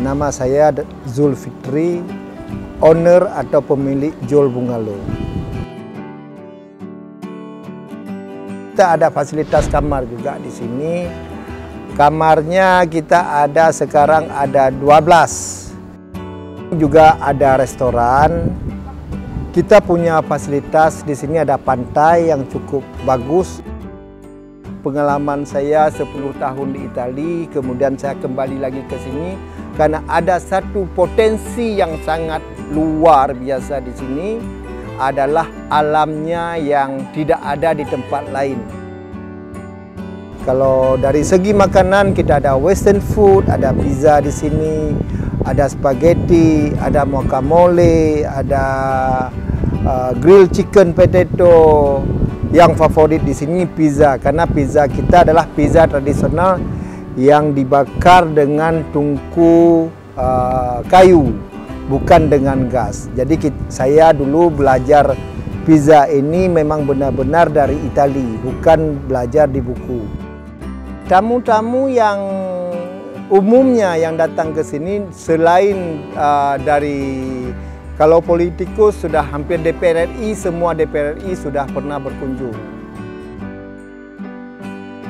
Nama saya Zulfikri, owner atau pemilik Jol Bungalow. Kita ada fasilitas kamar juga di sini. Kamarnya kita ada sekarang ada 12. Juga ada restoran. Kita punya fasilitas di sini, ada pantai yang cukup bagus. Pengalaman saya 10 tahun di Italia, kemudian saya kembali lagi ke sini karena ada satu potensi yang sangat luar biasa di sini, adalah alamnya yang tidak ada di tempat lain. Kalau dari segi makanan kita ada western food, ada pizza di sini, ada spaghetti, ada guacamole, ada grilled chicken potato. Yang favorit di sini pizza, karena pizza kita adalah pizza tradisional yang dibakar dengan tungku kayu, bukan dengan gas. Jadi saya dulu belajar pizza ini memang benar-benar dari Italia, bukan belajar di buku. Tamu-tamu yang umumnya yang datang ke sini selain dari kalau politikus sudah hampir DPR RI, semua DPR RI sudah pernah berkunjung.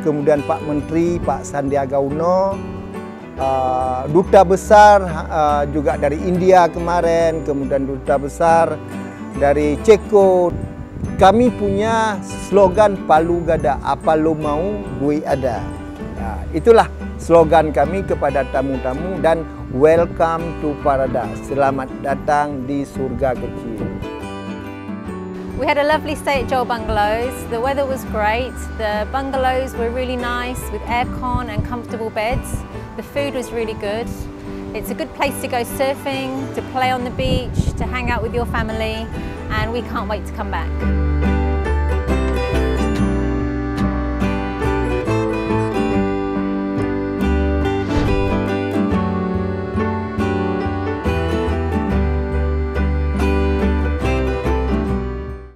Kemudian Pak Menteri, Pak Sandiaga Uno, duta besar juga dari India kemarin, kemudian duta besar dari Ceko. Kami punya slogan Palu Gada, apa lo mau, gue ada. Nah, itulah slogan kami kepada tamu-tamu dan welcome to paradise. Selamat datang di surga kecil. We had a lovely stay at Jol Bungalows. The weather was great. The bungalows were really nice with aircon and comfortable beds. The food was really good. It's a good place to go surfing, to play on the beach, to hang out with your family, and we can't wait to come back.